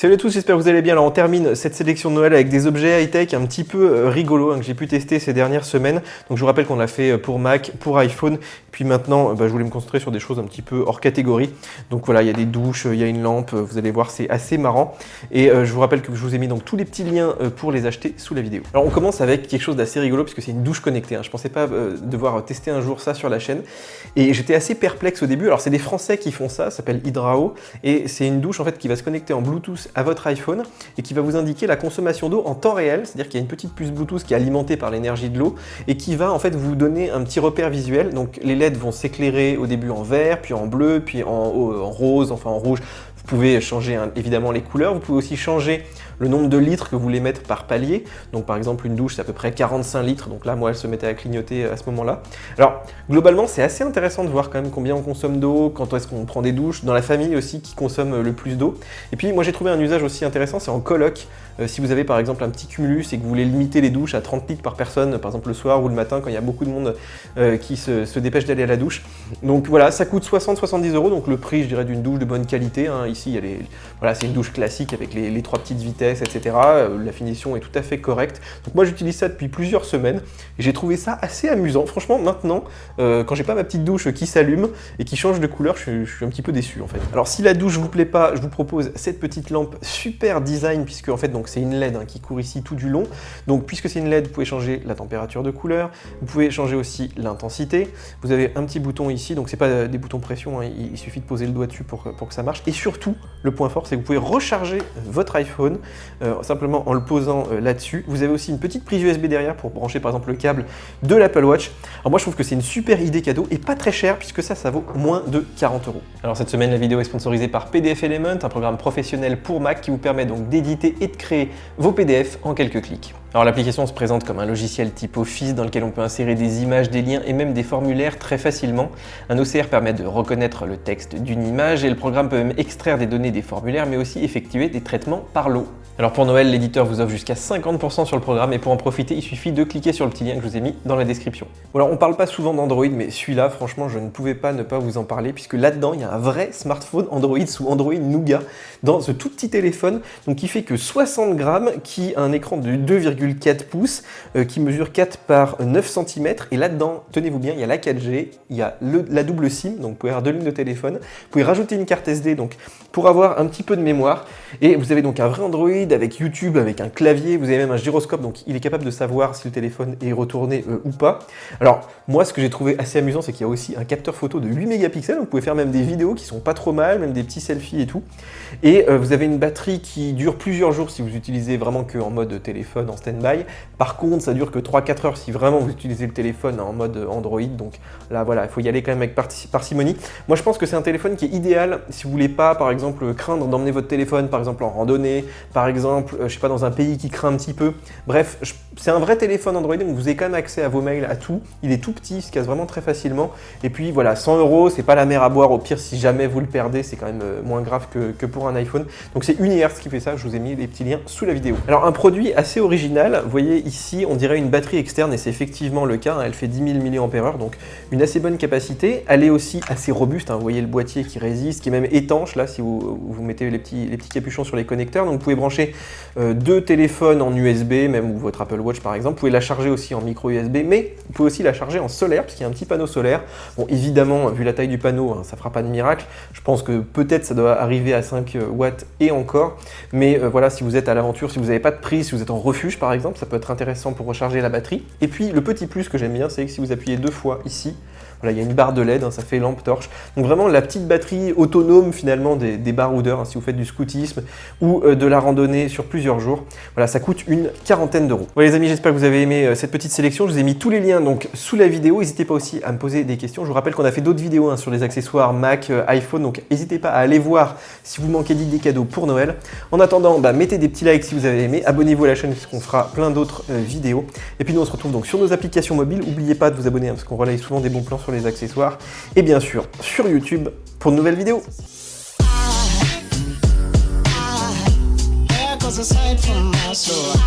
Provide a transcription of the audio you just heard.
Salut à tous, j'espère que vous allez bien. Alors on termine cette sélection de Noël avec des objets high-tech un petit peu rigolos que j'ai pu tester ces dernières semaines. Donc je vous rappelle qu'on l'a fait pour Mac, pour iPhone. Puis maintenant, je voulais me concentrer sur des choses un petit peu hors catégorie. Donc voilà, il y a des douches, il y a une lampe, vous allez voir, c'est assez marrant. Et je vous rappelle que je vous ai mis donc tous les petits liens pour les acheter sous la vidéo. Alors on commence avec quelque chose d'assez rigolo puisque c'est une douche connectée. Je pensais pas devoir tester un jour ça sur la chaîne. Et j'étais assez perplexe au début. Alors c'est des Français qui font ça s'appelle Hydrao. Et c'est une douche en fait qui va se connecter en Bluetooth à votre iPhone et qui va vous indiquer la consommation d'eau en temps réel, c'est-à-dire qu'il y a une petite puce Bluetooth qui est alimentée par l'énergie de l'eau et qui va en fait vous donner un petit repère visuel. Donc les LED vont s'éclairer au début en vert, puis en bleu, puis en rose, enfin en rouge. Vous pouvez changer évidemment les couleurs, vous pouvez aussi changer le nombre de litres que vous voulez mettre par palier. Donc par exemple une douche c'est à peu près 45 litres, donc là moi elle se mettait à clignoter à ce moment-là. Alors globalement c'est assez intéressant de voir quand même combien on consomme d'eau, quand est-ce qu'on prend des douches, dans la famille aussi qui consomme le plus d'eau. Et puis moi j'ai trouvé un usage aussi intéressant, c'est en coloc. Si vous avez par exemple un petit cumulus et que vous voulez limiter les douches à 30 litres par personne, par exemple le soir ou le matin quand il y a beaucoup de monde qui se dépêche d'aller à la douche. Donc voilà, ça coûte 60-70 €, donc le prix je dirais d'une douche de bonne qualité. Ici il y a voilà, c'est une douche classique avec les 3 petites vitesses, etc. La finition est tout à fait correcte. Donc moi j'utilise ça depuis plusieurs semaines et j'ai trouvé ça assez amusant. Franchement maintenant, quand j'ai pas ma petite douche qui s'allume et qui change de couleur, je suis un petit peu déçu en fait. Alors si la douche vous plaît pas, je vous propose cette petite lampe super design puisque en fait donc c'est une LED qui court ici tout du long. Donc puisque c'est une LED, vous pouvez changer la température de couleur, vous pouvez changer aussi l'intensité. Vous avez un petit bouton ici, donc c'est pas des boutons pression, il suffit de poser le doigt dessus pour que ça marche. Et surtout, le point fort, c'est que vous pouvez recharger votre iPhone simplement en le posant là-dessus. Vous avez aussi une petite prise USB derrière pour brancher par exemple le câble de l'Apple Watch. Alors moi je trouve que c'est une super idée cadeau et pas très cher puisque ça vaut moins de 40 €. Alors cette semaine la vidéo est sponsorisée par PDF Element, un programme professionnel pour Mac qui vous permet donc d'éditer et de créer vos PDF en quelques clics. Alors l'application se présente comme un logiciel type Office dans lequel on peut insérer des images, des liens et même des formulaires très facilement. Un OCR permet de reconnaître le texte d'une image et le programme peut même extraire des données des formulaires mais aussi effectuer des traitements par lot. Alors pour Noël, l'éditeur vous offre jusqu'à 50% sur le programme et pour en profiter, il suffit de cliquer sur le petit lien que je vous ai mis dans la description. Alors on parle pas souvent d'Android mais celui-là franchement je ne pouvais pas ne pas vous en parler puisque là-dedans il y a un vrai smartphone Android sous Android Nougat dans ce tout petit téléphone donc qui fait que 60 grammes, qui a un écran de 2,4 pouces, qui mesure 4 par 9 cm et là-dedans, tenez-vous bien, il y a la 4G, il y a la double SIM, donc vous pouvez avoir 2 lignes de téléphone, vous pouvez rajouter une carte SD donc pour avoir un petit peu de mémoire et vous avez donc un vrai Android avec YouTube, avec un clavier, vous avez même un gyroscope donc il est capable de savoir si le téléphone est retourné ou pas. Alors moi ce que j'ai trouvé assez amusant c'est qu'il y a aussi un capteur photo de 8 mégapixels, donc vous pouvez faire même des vidéos qui sont pas trop mal, même des petits selfies et tout. Et vous avez une batterie qui dure plusieurs jours si vous utilisez vraiment que en mode téléphone en stand-by. Par contre ça dure que 3-4 heures si vraiment vous utilisez le téléphone en mode Android, donc là voilà, il faut y aller quand même avec parcimonie. Moi je pense que c'est un téléphone qui est idéal si vous voulez pas par exemple craindre d'emmener votre téléphone par exemple en randonnée, par exemple je sais pas dans un pays qui craint un petit peu. Bref, c'est un vrai téléphone Android donc vous avez quand même accès à vos mails, à tout. Il est tout petit, il se casse vraiment très facilement. Et puis voilà, 100 €, c'est pas la mer à boire, au pire si jamais vous le perdez, c'est quand même moins grave que pour un iPhone. Donc c'est Unihertz qui fait ça, je vous ai mis les petits liens sous la vidéo. Alors un produit assez original, vous voyez ici on dirait une batterie externe et c'est effectivement le cas, elle fait 10 000 mAh donc une assez bonne capacité. Elle est aussi assez robuste, vous voyez le boîtier qui résiste, qui est même étanche là si vous mettez les petits capuchons sur les connecteurs. Donc vous pouvez brancher 2 téléphones en USB, même ou votre Apple Watch par exemple. Vous pouvez la charger aussi en micro USB, mais vous pouvez aussi la charger en solaire parce qu'il y a un petit panneau solaire. Bon évidemment vu la taille du panneau, ça fera pas de miracle. Je pense que peut-être ça doit arriver à 5 watts et encore, mais voilà, si vous êtes à l'aventure, si vous n'avez pas de prise, si vous êtes en refuge par exemple, ça peut être intéressant pour recharger la batterie. Et puis le petit plus que j'aime bien, c'est que si vous appuyez 2 fois ici, voilà, il y a une barre de LED, ça fait lampe torche. Donc vraiment la petite batterie autonome finalement des baroudeurs, si vous faites du scoutisme ou de la randonnée sur plusieurs jours. Voilà, ça coûte une quarantaine d'euros. Voilà les amis, j'espère que vous avez aimé cette petite sélection. Je vous ai mis tous les liens donc sous la vidéo. N'hésitez pas aussi à me poser des questions. Je vous rappelle qu'on a fait d'autres vidéos sur les accessoires Mac, iPhone, donc n'hésitez pas à aller voir si vous manquez d'idées cadeaux pour Noël. En attendant, mettez des petits likes si vous avez aimé, abonnez-vous à la chaîne puisqu'on fera plein d'autres vidéos. Et puis nous on se retrouve donc sur nos applications mobiles. N'oubliez pas de vous abonner parce qu'on relaye souvent des bons plans sur les accessoires. Et bien sûr sur YouTube pour de nouvelles vidéos. Cause aside from my soul,